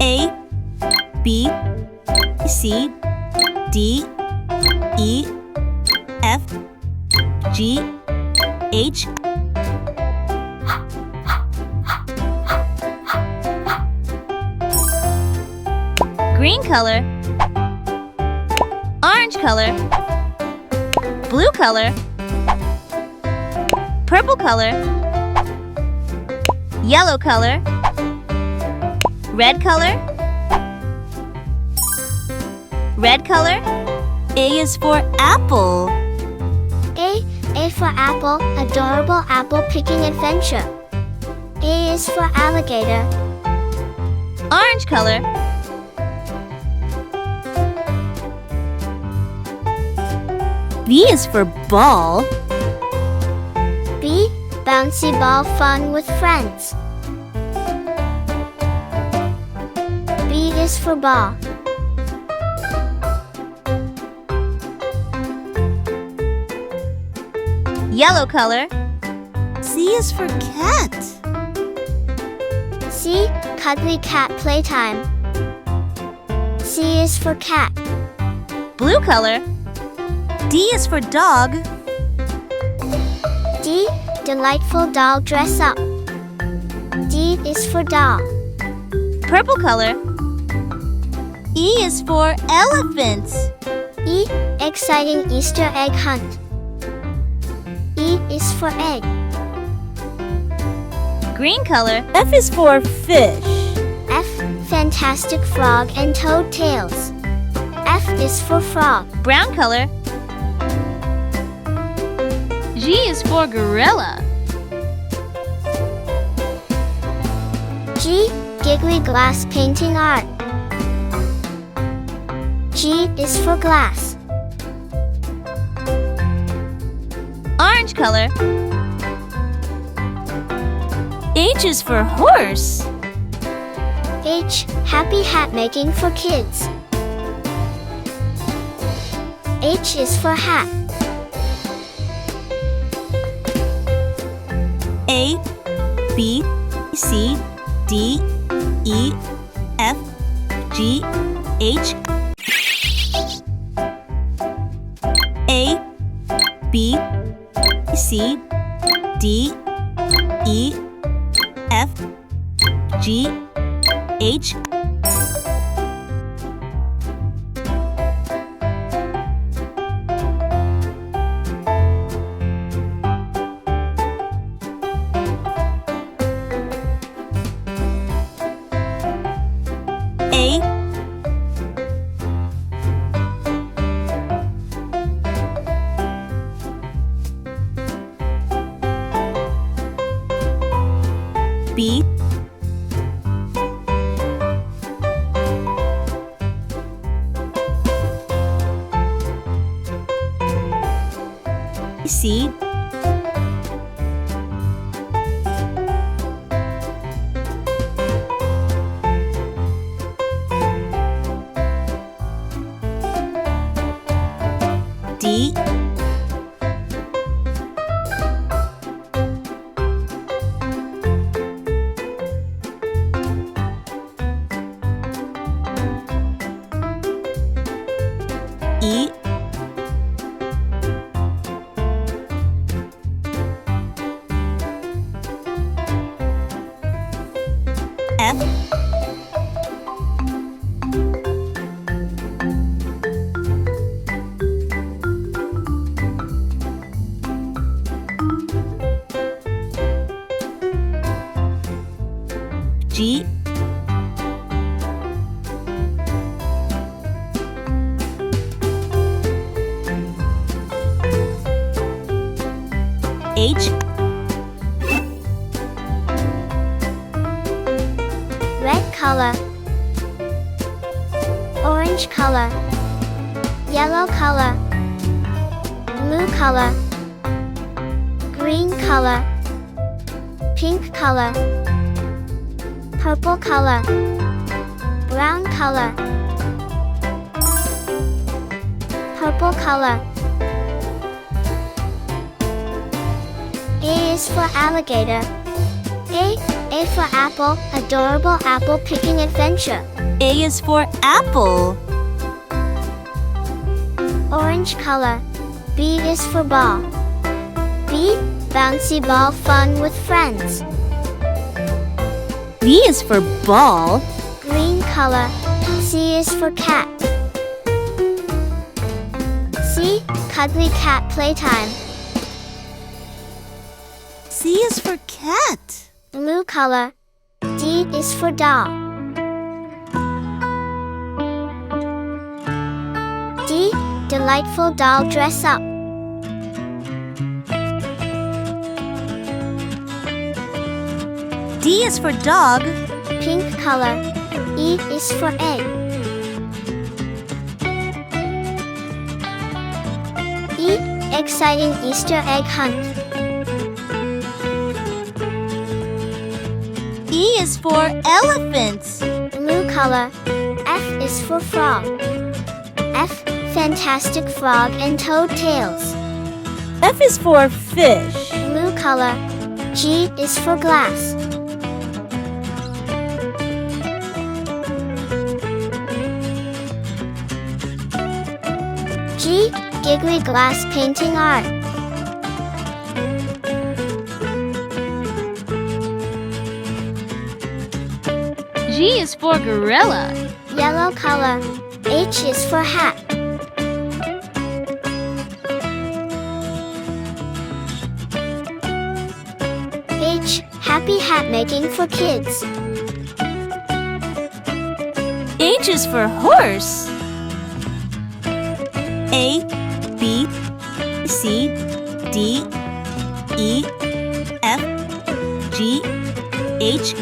A, B, C, D, E, F, G, H. Green color, orange color, blue color, purple color, yellow color, red color, red color. A is for apple. A for apple, adorable apple picking adventure. A is for alligator. Orange color. B is for ball. B, bouncy ball fun with friends. B is for ball. Yellow color. C is for cat. C, cuddly cat playtime. C is for cat. Blue color. D is for dog. D, delightful doll dress up. D is for doll. Purple color. E is for elephant. E, exciting Easter egg hunt. E is for egg. Green color. F is for fish. F, fantastic frog and toad tails. F is for frog. Brown color. G is for gorilla. G, giggly glass painting art. G is for glass. Orange color. H is for horse. H, happy hat making for kids. H is for hat. A, B, C, D, E, F, G, H. A, B, C, D, E, F, G, H. A, B, C, D, E, F, G, H, Red color. Orange color. Yellow color. Blue color. Green color. Pink color. Purple color. Brown color. Purple color. A is for alligator. A for apple, adorable apple picking adventure. A is for apple. Orange color. B is for ball. B, bouncy ball fun with friends. B is for ball. Green color. C is for cat. C, cuddly cat playtime. C is for cat. Blue color. D is for doll. D, delightful doll dress up. D is for dog. Pink color. E is for egg. E, exciting Easter egg hunt. E is for elephant. Blue color. F is for frog. F, fantastic frog and toad tails. F is for fish. Blue color. G is for glass. G, giggly glass painting art. G is for gorilla. Yellow color. H is for hat. H, happy hat making for kids. H is for horse. A, B, C, D, E, F, G, H,